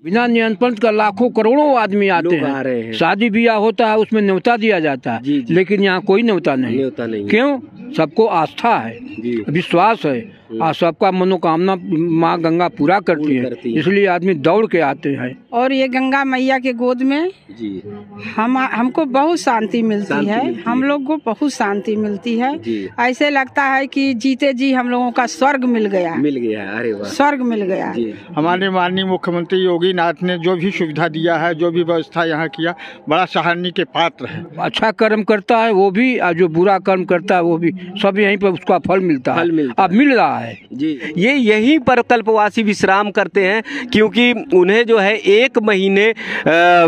बिना निमंत्रण का लाखों करोड़ों आदमी आते हैं। शादी ब्याह होता है उसमें न्योता दिया जाता है, लेकिन यहाँ कोई न्योता नहीं। क्यों? सबको आस्था है, विश्वास है और सबका मनोकामना माँ गंगा पूरा करती है, इसलिए आदमी दौड़ के आते हैं। और ये गंगा मैया के गोद में हमको बहुत शांति मिलती है, हम लोग को बहुत शांति मिलती है। ऐसे लगता है कि जीते जी हम लोगों का स्वर्ग मिल गया। अरे वाह, स्वर्ग मिल गया। हमारे माननीय मुख्यमंत्री योगी नाथ ने जो भी सुविधा दिया है, जो भी व्यवस्था यहाँ किया, बड़ा सराहनीय के पात्र है। अच्छा कर्म करता है वो भी, और जो बुरा कर्म करता है वो भी, सब यहीं पर उसका फल मिलता है। अब मिल रहा है जी। ये यहीं पर कल्पवासी विश्राम करते हैं, क्योंकि उन्हें जो है 1 महीने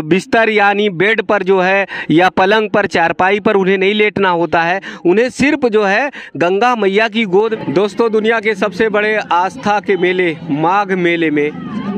बिस्तर यानी बेड पर जो है या पलंग पर चारपाई पर उन्हें नहीं लेटना होता है, उन्हें सिर्फ जो है गंगा मैया की गोद। दोस्तों, दुनिया के सबसे बड़े आस्था के मेले माघ मेले में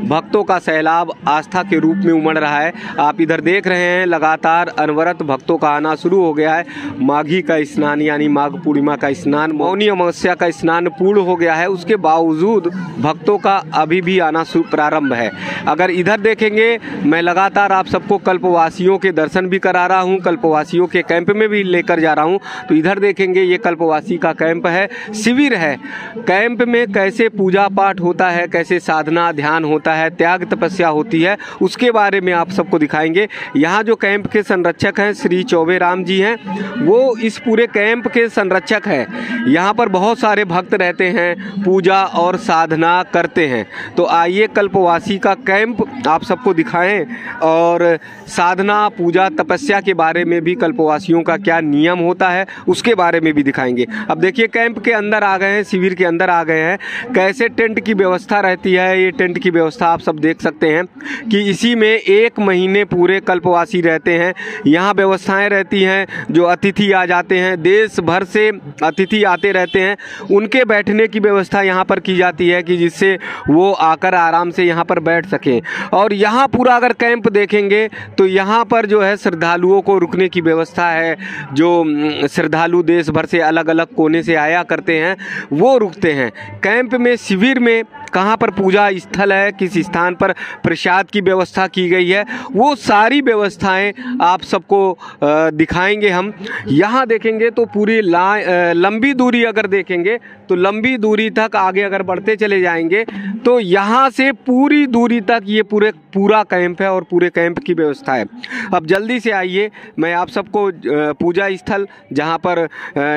भक्तों का सैलाब आस्था के रूप में उमड़ रहा है। आप इधर देख रहे हैं लगातार अनवरत भक्तों का आना शुरू हो गया है। माघी का स्नान यानी माघ पूर्णिमा का स्नान, मौनी अमावस्या का स्नान पूर्ण हो गया है, उसके बावजूद भक्तों का अभी भी आना प्रारंभ है। अगर इधर देखेंगे, मैं लगातार आप सबको कल्पवासियों के दर्शन भी करा रहा हूँ, कल्पवासियों के कैंप में भी लेकर जा रहा हूँ। तो इधर देखेंगे ये कल्पवासी का कैंप है, शिविर है। कैंप में कैसे पूजा पाठ होता है, कैसे साधना ध्यान होता है, त्याग तपस्या होती है, उसके बारे में आप सबको दिखाएंगे। यहाँ जो कैंप के संरक्षक हैं श्री चौबे राम जी हैं, वो इस पूरे कैंप के संरक्षक हैं। यहाँ पर बहुत सारे भक्त रहते हैं, पूजा और साधना करते हैं। तो आइए कल्पवासी का कैंप आप सबको दिखाएं और साधना पूजा तपस्या के बारे में भी, कल्पवासियों का क्या नियम होता है उसके बारे में भी दिखाएंगे। अब देखिए कैंप के अंदर आ गए हैं, शिविर के अंदर आ गए हैं। कैसे टेंट की व्यवस्था रहती है, ये टेंट की व्यवस्था आप सब देख सकते हैं कि इसी में 1 महीने पूरे कल्पवासी रहते हैं। यहाँ व्यवस्थाएं रहती हैं, जो अतिथि आ जाते हैं, देश भर से अतिथि आते रहते हैं, उनके बैठने की व्यवस्था यहाँ पर की जाती है कि जिससे वो आकर आराम से यहाँ पर बैठ सकें। और यहाँ पूरा अगर कैंप देखेंगे तो यहाँ पर जो है श्रद्धालुओं को रुकने की व्यवस्था है। जो श्रद्धालु देश भर से अलग अलग कोने से आया करते हैं वो रुकते हैं कैंप में। शिविर में कहाँ पर पूजा स्थल है, किस स्थान पर प्रसाद की व्यवस्था की गई है, वो सारी व्यवस्थाएं आप सबको दिखाएंगे हम। यहाँ देखेंगे तो पूरी लंबी दूरी अगर देखेंगे तो लंबी दूरी तक आगे अगर बढ़ते चले जाएंगे तो यहाँ से पूरी दूरी तक ये पूरा कैंप है और पूरे कैंप की व्यवस्था है। अब जल्दी से आइए, मैं आप सबको पूजा स्थल जहाँ पर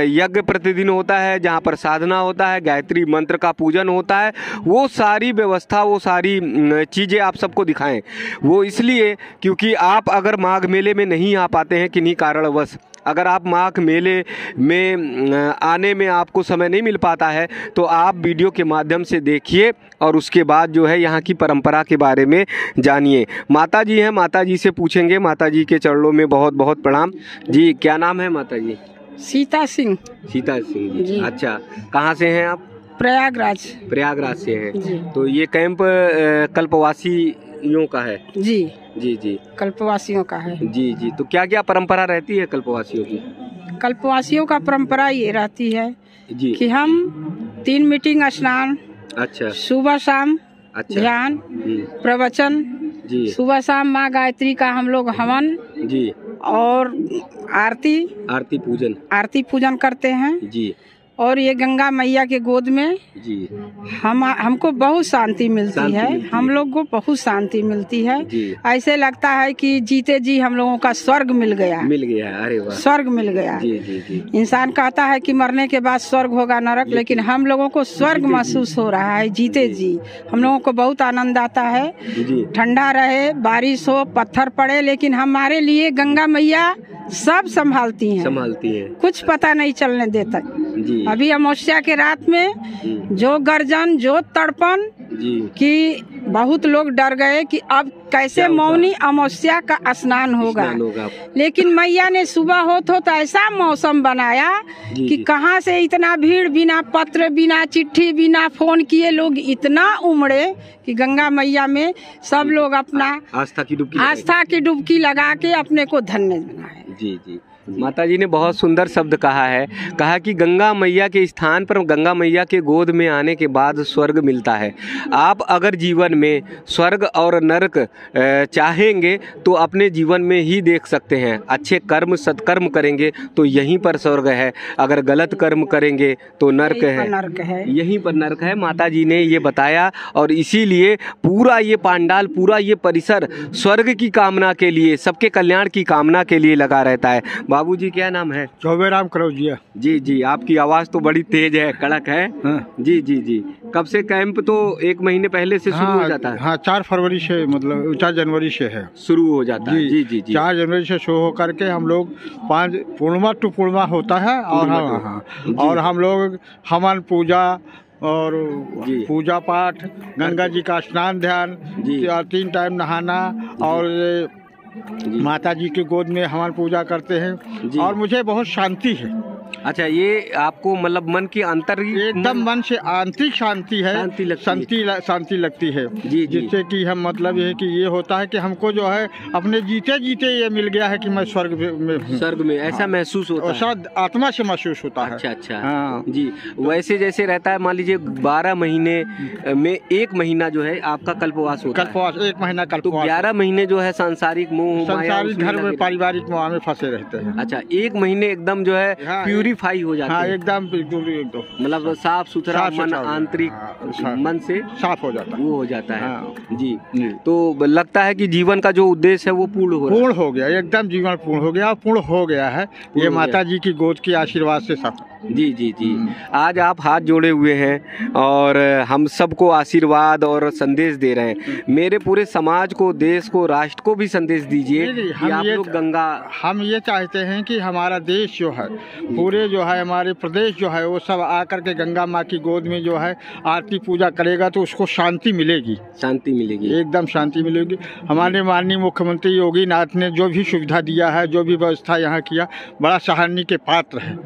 यज्ञ प्रतिदिन होता है, जहाँ पर साधना होता है, गायत्री मंत्र का पूजन होता है, वो सारी व्यवस्था, वो सारी चीज़ें आप सबको दिखाएं। वो इसलिए क्योंकि आप अगर माघ मेले में नहीं आ पाते हैं किन्हीं कारणवश, अगर आप माघ मेले में आने में आपको समय नहीं मिल पाता है तो आप वीडियो के माध्यम से देखिए और उसके बाद जो है यहाँ की परंपरा के बारे में जानिए। माता जी हैं, माता जी से पूछेंगे। माता जी के चरणों में बहुत बहुत प्रणाम। जी, क्या नाम है माता जी? सीता सिंह। सीता सिंह जी। अच्छा, कहाँ से हैं आप? प्रयागराज। प्रयागराज से हैं। तो ये कैंप कल्पवासियों का है? जी जी जी, कल्पवासियों का है। जी जी। तो क्या क्या परंपरा रहती है कल्पवासियों की? कल्पवासियों का परंपरा ये रहती है जी कि हम 3 मीटिंग स्नान, अच्छा, सुबह शाम, अच्छा, ध्यान, प्रवचन जी, सुबह शाम माँ गायत्री का हम लोग हवन जी और आरती पूजन करते हैं जी। और ये गंगा मैया के गोद में जी हमको बहुत शांति मिलती है, हम लोग को बहुत शांति मिलती है। ऐसे लगता है कि जीते जी हम लोगों का स्वर्ग मिल गया। अरे वाह, स्वर्ग मिल गया। जी जी जी। इंसान कहता है कि मरने के बाद स्वर्ग होगा नरक, लेकिन हम लोगों को स्वर्ग महसूस हो रहा है जीते जी। हम लोगों को बहुत आनंद आता है। ठंडा रहे, बारिश हो, पत्थर पड़े, लेकिन हमारे लिए गंगा मैया सब संभालती हैं। कुछ पता नहीं चलने देता। अभी अमावस्या के रात में जो गर्जन, जो तड़पन कि बहुत लोग डर गए कि अब कैसे मौनी अमावस्या का स्नान होगा। लेकिन मैया ने सुबह हो तो ऐसा मौसम बनाया कि कहाँ से इतना भीड़, बिना पत्र, बिना चिट्ठी, बिना फोन किए लोग इतना उमड़े कि गंगा मैया में सब लोग अपना आस्था की डुबकी लगा के अपने को धन्य बनाए। जी जी। माता जी ने बहुत सुंदर शब्द कहा है, कहा कि गंगा मैया के स्थान पर, गंगा मैया के गोद में आने के बाद स्वर्ग मिलता है। आप अगर जीवन में स्वर्ग और नरक चाहेंगे तो अपने जीवन में ही देख सकते हैं। अच्छे कर्म सत्कर्म करेंगे तो यहीं पर स्वर्ग है, अगर गलत कर्म करेंगे तो नरक है, यहीं पर नरक है। माता जी ने ये बताया और इसीलिए पूरा ये पांडाल, पूरा ये परिसर स्वर्ग की कामना के लिए, सबके कल्याण की कामना के लिए लगा रहता है। बाबूजी क्या नाम है? चौबेराम करौजिया। जी जी, आपकी आवाज़ तो बड़ी तेज है, कड़क है। हाँ। जी जी जी, कब से कैंप? तो 1 महीने पहले से शुरू हो जाता है। हाँ, 4 फरवरी से, मतलब 4 जनवरी से है, शुरू हो जाता है। जी जी जी, 4 जनवरी से शुरू होकर के हम लोग 5 पूर्णिमा टू पूर्णिमा होता है। और हम लोग हवन पूजा और पूजा पाठ, गंगा जी का स्नान ध्यान, 3 टाइम नहाना और माता जी की गोद में हवन पूजा करते हैं और मुझे बहुत शांति है। अच्छा, ये आपको मतलब मन की एकदम मन से आंतरिक शांति है, शांति लगती है। जी, जिससे कि हम मतलब ये है कि ये होता है कि हमको जो है अपने जीते जीते ये मिल गया है कि मैं स्वर्ग में हूँ। स्वर्ग में ऐसा महसूस होता है, शायद आत्मा से महसूस होता है। अच्छा हाँ जी। वैसे जैसे रहता है, मान लीजिए 12 महीने में 1 महीना जो है आपका कल्पवास होता है। 1 महीना कल्पवास। 11 महीने जो है सांसारिक मोह, सांसारिक घर में, पारिवारिक मोह में फंसे रहते हैं। अच्छा, 1 महीने एकदम जो है प्यूरिफाई हो जाता है। हाँ, एकदम मतलब साफ सुथरा मन, आंतरिक मन से साफ हो जाता है, वो हो जाता है। हाँ। जी, तो लगता है कि जीवन का जो उद्देश्य है वो पूर्ण हो गया, एकदम जीवन पूर्ण हो गया है। ये माता जी की गोद की आशीर्वाद से सब। जी जी जी, आज आप हाथ जोड़े हुए हैं और हम सबको आशीर्वाद और संदेश दे रहे हैं। मेरे पूरे समाज को, देश को, राष्ट्र को भी संदेश दीजिए कि आप लोग गंगा। हम ये चाहते हैं कि हमारा देश जो है, पूरे जो है हमारे प्रदेश जो है, वो सब आकर के गंगा माँ की गोद में जो है आरती पूजा करेगा तो उसको शांति मिलेगी, एकदम शांति मिलेगी। हमारे माननीय मुख्यमंत्री योगी नाथ ने जो भी सुविधा दिया है, जो भी व्यवस्था यहाँ किया, बड़ा सराहनीय के पात्र है।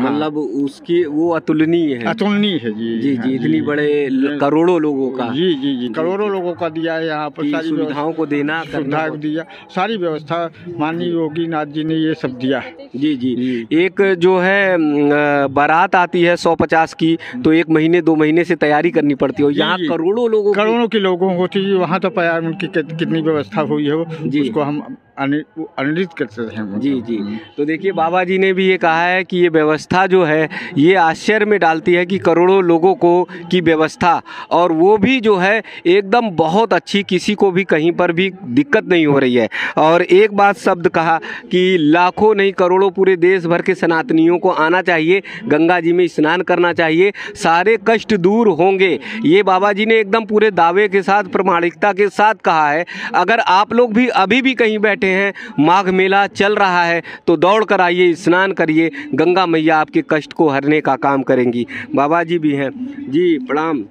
मतलब उसकी वो अतुलनीय है जी जी, इतनी बड़े करोड़ों लोगों का, जी करोड़ों लोगों का दिया है यहाँ पर, सारी सुविधाओं को देना, सुविधा दिया, सारी व्यवस्था माननीय योगी नाथ जी ने ये सब दिया है। जी जी, एक जो है बारात आती है 150 की, तो 1 महीने 2 महीने से तैयारी करनी पड़ती है। यहाँ करोड़ों के लोगों होती है, वहाँ तो प्यार उनकी कितनी व्यवस्था हुई है, उसको हम अनुदित करते हैं। जी जी, तो देखिए बाबा जी ने भी ये कहा है कि ये व्यवस्था जो है ये आश्चर्य में डालती है कि करोड़ों लोगों को की व्यवस्था, और वो भी जो है एकदम बहुत अच्छी, किसी को भी कहीं पर भी दिक्कत नहीं हो रही है। और एक बात शब्द कहा कि लाखों नहीं करोड़ों पूरे देश भर के सनातनियों को आना चाहिए, गंगा जी में स्नान करना चाहिए, सारे कष्ट दूर होंगे। ये बाबा जी ने एकदम पूरे दावे के साथ, प्रामाणिकता के साथ कहा है। अगर आप लोग भी अभी भी कहीं बैठे हैं, माघ मेला चल रहा है, तो दौड़ कर आइए, स्नान करिए, गंगा मैया आपके कष्ट को हरने का काम करेंगी। बाबा जी भी हैं जी, प्रणाम।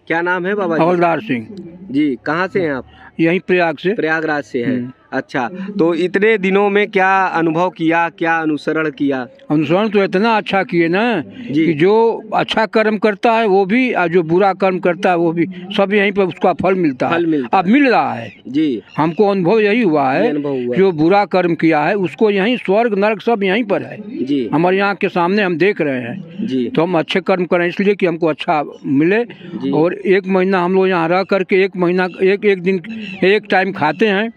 क्या नाम है बाबा? हवलदार सिंह जी। कहाँ से हैं आप? यहीं प्रयागराज से हैं। अच्छा, तो इतने दिनों में क्या अनुभव किया, क्या अनुसरण किया? अनुसरण तो इतना अच्छा किए ना कि जो अच्छा कर्म करता है वो भी, और जो बुरा कर्म करता है वो भी, सब यहीं पर उसका फल मिलता है। अब मिल रहा है जी, हमको अनुभव यही हुआ है। जो बुरा कर्म किया है उसको यहीं स्वर्ग नरक सब यहीं पर है जी, हमारे यहाँ के सामने हम देख रहे हैं जी। तो हम अच्छे कर्म करें इसलिए कि हमको अच्छा मिले। और 1 महीना हम लोग यहाँ रह करके 1 महीना एक दिन 1 टाइम खाते हैं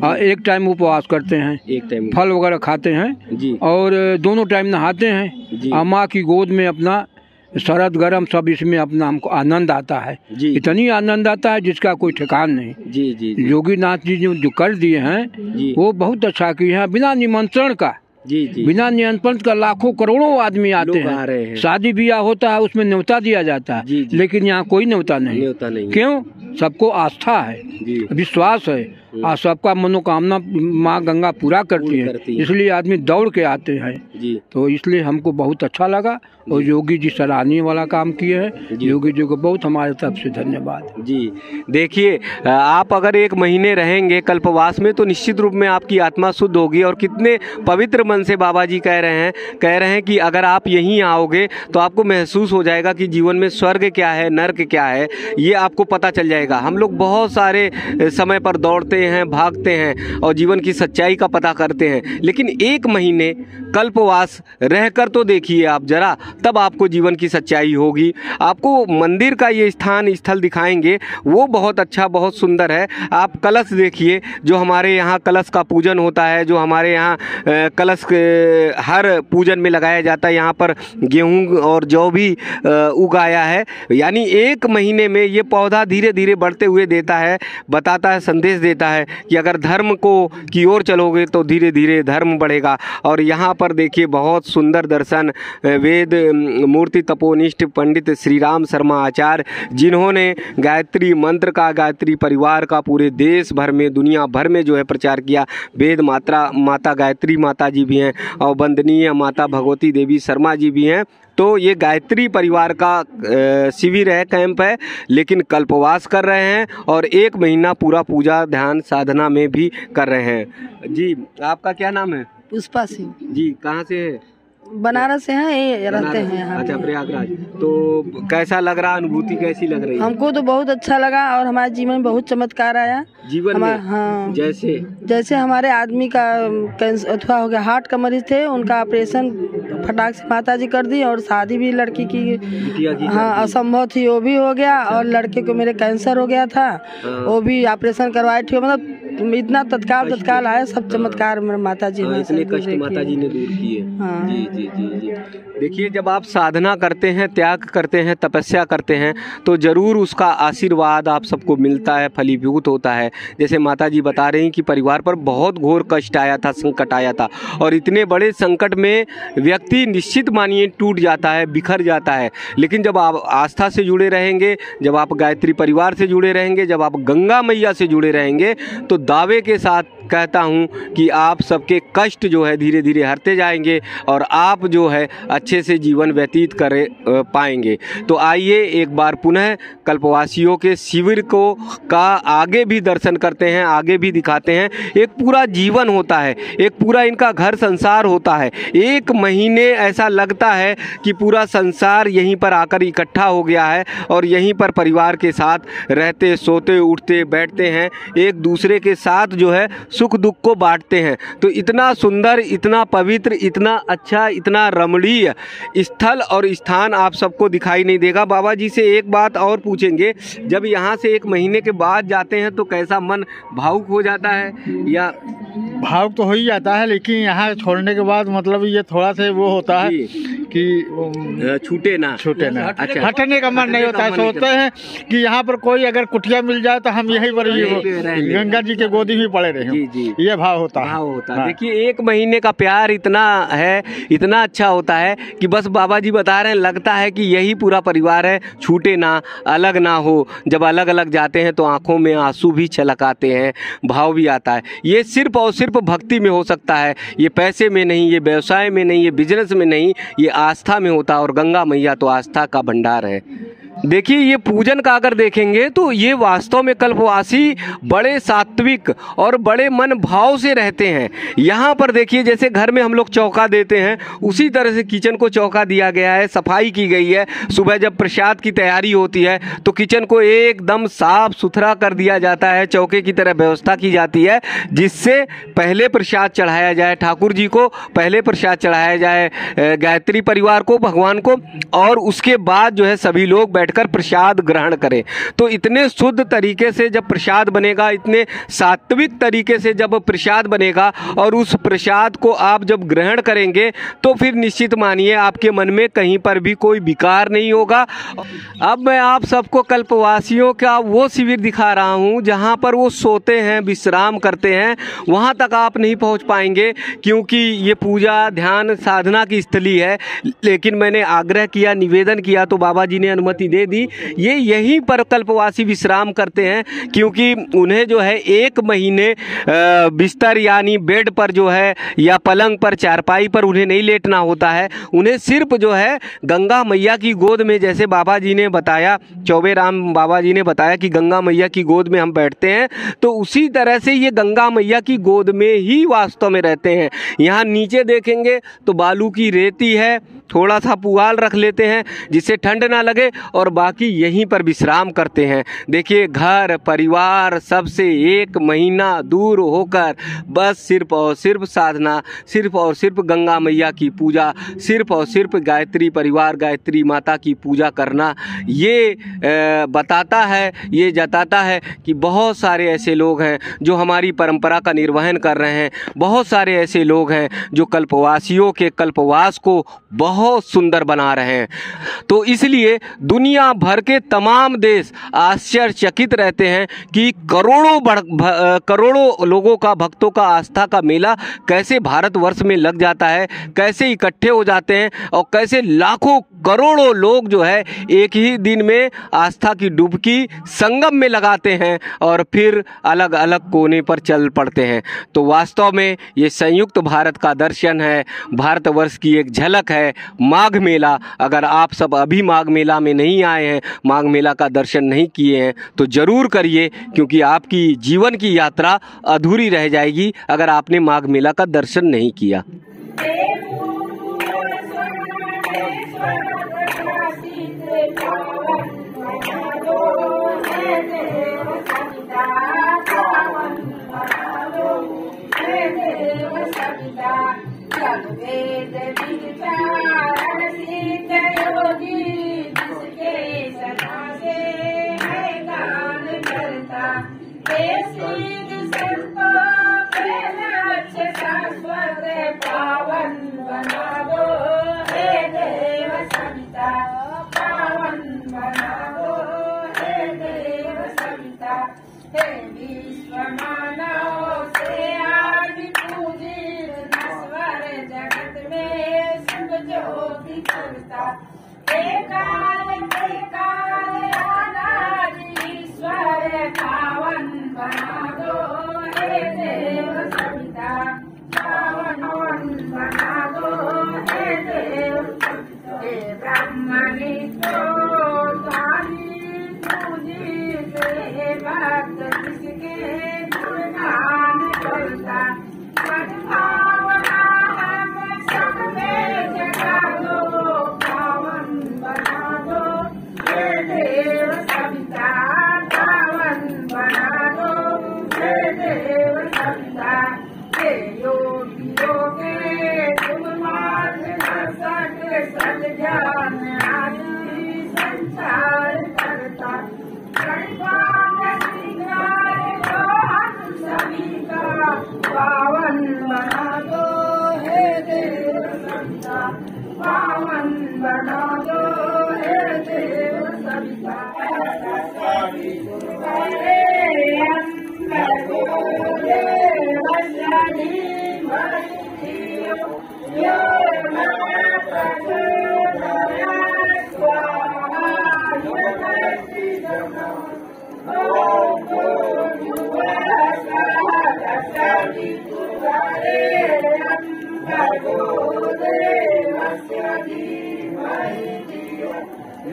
और 1 टाइम उपवास करते हैं, 1 टाइम फल वगैरह खाते हैं जी। और 2 टाइम नहाते हैं और माँ की गोद में अपना शरद गरम सब, इसमें अपना हमको आनंद आता है, इतनी आनंद आता है जिसका कोई ठिकान नहीं। जी। योगी नाथ जी जो कर दिए हैं वो बहुत अच्छा किए हैं, बिना निमंत्रण का। बिना निमंत्रण का लाखों करोड़ों आदमी आते हैं। शादी ब्याह होता है उसमें न्योता दिया जाता है, लेकिन यहाँ कोई न्योता नहीं। क्यों? सबको आस्था है, विश्वास है और सबका मनोकामना माँ गंगा पूरा करती है, इसलिए आदमी दौड़ के आते हैं। तो इसलिए हमको बहुत अच्छा लगा और योगी जी सराहनीय वाला काम किए हैं। योगी जी को बहुत हमारे तरफ से धन्यवाद जी। देखिए, आप अगर 1 महीने रहेंगे कल्पवास में तो निश्चित रूप में आपकी आत्मा शुद्ध होगी। और कितने पवित्र मन से बाबा जी कह रहे हैं कि अगर आप यहीं आओगे तो आपको महसूस हो जाएगा कि जीवन में स्वर्ग क्या है, नर्क क्या है, ये आपको पता चल जाएगा। हम लोग बहुत सारे समय पर दौड़ते दौड़ते हैं, भागते हैं और जीवन की सच्चाई का पता करते हैं, लेकिन 1 महीने कल्पवास रहकर तो देखिए आप जरा, तब आपको जीवन की सच्चाई होगी। आपको मंदिर का ये स्थल दिखाएंगे, वो बहुत अच्छा, बहुत सुंदर है। आप कलश देखिए, जो हमारे यहाँ कलश का पूजन होता है, जो हमारे यहाँ कलश हर पूजन में लगाया जाता है। यहाँ पर गेहूँ और जौ भी उगाया है, यानी 1 महीने में ये पौधा धीरे धीरे बढ़ते हुए देता है, बताता है, संदेश देता है कि अगर धर्म को की ओर चलोगे तो धीरे धीरे धर्म बढ़ेगा। और यहाँ पर देखिए बहुत सुंदर दर्शन, वेद मूर्ति तपोनिष्ठ पंडित श्री राम शर्मा आचार्य, जिन्होंने गायत्री मंत्र का, गायत्री परिवार का पूरे देश भर में, दुनिया भर में जो है प्रचार किया। वेद माता गायत्री माता जी भी हैं और वंदनीय माता भगवती देवी शर्मा जी भी हैं। तो ये गायत्री परिवार का शिविर है, कैंप है, लेकिन कल्पवास कर रहे हैं और 1 महीना पूरा पूजा ध्यान साधना में भी कर रहे हैं। जी, आपका क्या नाम है? पुष्पा सिंह जी, कहाँ से है? बनारस से हैं, ये रहते हैं यहाँ। अच्छा, प्रयागराज। तो कैसा लग रहा, अनुभूति कैसी लग रही है? हमको तो बहुत अच्छा लगा और हमारे जीवन में बहुत चमत्कार आया। जीवन में? हाँ, जैसे हमारे आदमी का अथवा हो गया, हार्ट का मरीज थे, उनका ऑपरेशन फटाक से माता जी कर दी और शादी भी लड़की की हाँ असंभव थी, वो भी हो गया। और लड़के को मेरे कैंसर हो गया था, वो भी ऑपरेशन करवाए थे। मतलब इतना तत्काल आया, सब चमत्कार मेरे माता जी ने, इतने कष्ट माता जी ने दूर किए। हाँ। जी जी जी जी। देखिए, जब आप साधना करते हैं, त्याग करते हैं, तपस्या करते हैं, तो जरूर उसका आशीर्वाद आप सबको मिलता है, फलीभूत होता है। जैसे माता जी बता रही कि परिवार पर बहुत घोर कष्ट आया था, संकट आया था, और इतने बड़े संकट में व्यक्ति निश्चित मानिए टूट जाता है, बिखर जाता है। लेकिन जब आप आस्था से जुड़े रहेंगे, जब आप गायत्री परिवार से जुड़े रहेंगे, जब आप गंगा मैया से जुड़े रहेंगे, तो दावे के साथ कहता हूँ कि आप सबके कष्ट जो है धीरे धीरे हरते जाएंगे और आप जो है अच्छे से जीवन व्यतीत कर पाएंगे। तो आइए एक बार पुनः कल्पवासियों के शिविर का आगे भी दर्शन करते हैं, आगे भी दिखाते हैं। एक पूरा जीवन होता है, एक पूरा इनका घर संसार होता है। 1 महीने ऐसा लगता है कि पूरा संसार यहीं पर आकर इकट्ठा हो गया है और यहीं पर परिवार के साथ रहते, सोते, उठते, बैठते हैं, एक दूसरे के साथ जो है सुख दुख को बांटते हैं। तो इतना सुंदर, इतना पवित्र, इतना अच्छा, इतना रमणीय स्थल और स्थान आप सबको दिखाई नहीं देगा। बाबा जी से एक बात और पूछेंगे, जब यहाँ से 1 महीने के बाद जाते हैं तो कैसा मन भावुक हो जाता है? या भावुक तो हो ही जाता है, लेकिन यहाँ छोड़ने के बाद मतलब ये थोड़ा सा वो होता है कि छूटे ना। अच्छा, हटने का मन नहीं होता है। सोचते हैं कि यहाँ पर कोई अगर कुटिया मिल जाए तो हम यहीं पर गंगा जी के गोदी में पड़े रहे। ये भाव होता है। हाँ। देखिए, 1 महीने का प्यार इतना है, इतना अच्छा होता है कि बस बाबा जी बता रहे हैं, लगता है कि यही पूरा परिवार है, छूटे ना, अलग ना हो। जब अलग अलग जाते हैं तो आंखों में आंसू भी छलक आते हैं, भाव भी आता है। ये सिर्फ और सिर्फ भक्ति में हो सकता है, ये पैसे में नहीं, ये व्यवसाय में नहीं, ये बिजनेस में नहीं, ये आस्था में होता है। और गंगा मैया तो आस्था का भंडार है। देखिए, ये पूजन का अगर देखेंगे तो ये वास्तव में कल्पवासी बड़े सात्विक और बड़े मन भाव से रहते हैं। यहाँ पर देखिए, जैसे घर में हम लोग चौका देते हैं, उसी तरह से किचन को चौका दिया गया है, सफाई की गई है। सुबह जब प्रसाद की तैयारी होती है तो किचन को एकदम साफ सुथरा कर दिया जाता है, चौके की तरह व्यवस्था की जाती है, जिससे पहले प्रसाद चढ़ाया जाए ठाकुर जी को, पहले प्रसाद चढ़ाया जाए गायत्री परिवार को, भगवान को, और उसके बाद जो है सभी लोग बैठकर प्रसाद ग्रहण करें। तो इतने शुद्ध तरीके से जब प्रसाद बनेगा, इतने सात्विक तरीके से जब प्रसाद बनेगा और उस प्रसाद को आप जब ग्रहण करेंगे तो फिर निश्चित मानिए आपके मन में कहीं पर भी कोई विकार नहीं होगा। अब मैं आप सबको कल्पवासियों का वो शिविर दिखा रहा हूँ जहाँ पर वो सोते हैं, विश्राम करते हैं। वहाँ तक आप नहीं पहुँच पाएंगे क्योंकि ये पूजा ध्यान साधना की स्थली है, लेकिन मैंने आग्रह किया, निवेदन किया तो बाबा जी ने अनुमति दे दी। ये यहीं पर कल्पवासी विश्राम करते हैं क्योंकि उन्हें जो है 1 महीने बिस्तर यानी बेड पर जो है या पलंग पर, चारपाई पर उन्हें नहीं लेटना होता है। उन्हें सिर्फ जो है गंगा मैया की गोद में, जैसे बाबा जी ने बताया, चौबे राम बाबा जी ने बताया कि गंगा मैया की गोद में हम बैठते हैं, तो उसी तरह से ये गंगा मैया की गोद में ही वास्तव में रहते हैं। यहाँ नीचे देखेंगे तो बालू की रेती है, थोड़ा सा पुआल रख लेते हैं जिससे ठंड ना लगे, और बाकी यहीं पर विश्राम करते हैं। देखिए, घर परिवार सबसे 1 महीना दूर होकर बस सिर्फ और सिर्फ साधना, सिर्फ और सिर्फ गंगा मैया की पूजा, सिर्फ और सिर्फ गायत्री परिवार, गायत्री माता की पूजा करना, ये बताता है, ये जताता है कि बहुत सारे ऐसे लोग हैं जो हमारी परंपरा का निर्वहन कर रहे हैं। बहुत सारे ऐसे लोग हैं जो कल्पवासियों के कल्पवास को बहुत सुंदर बना रहे हैं। तो इसलिए दुनिया भर के तमाम देश आश्चर्यचकित रहते हैं कि करोड़ों लोगों का, भक्तों का आस्था का मेला कैसे भारतवर्ष में लग जाता है, कैसे इकट्ठे हो जाते हैं और कैसे लाखों करोड़ों लोग जो है एक ही दिन में आस्था की डुबकी संगम में लगाते हैं और फिर अलग अलग कोने पर चल पड़ते हैं। तो वास्तव में ये संयुक्त भारत का दर्शन है, भारतवर्ष की एक झलक है माघ मेला। अगर आप सब अभी माघ मेला में नहीं आए हैं, माघ मेला का दर्शन नहीं किए हैं, तो ज़रूर करिए, क्योंकि आपकी जीवन की यात्रा अधूरी रह जाएगी अगर आपने माघ मेला का दर्शन नहीं किया।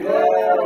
Yo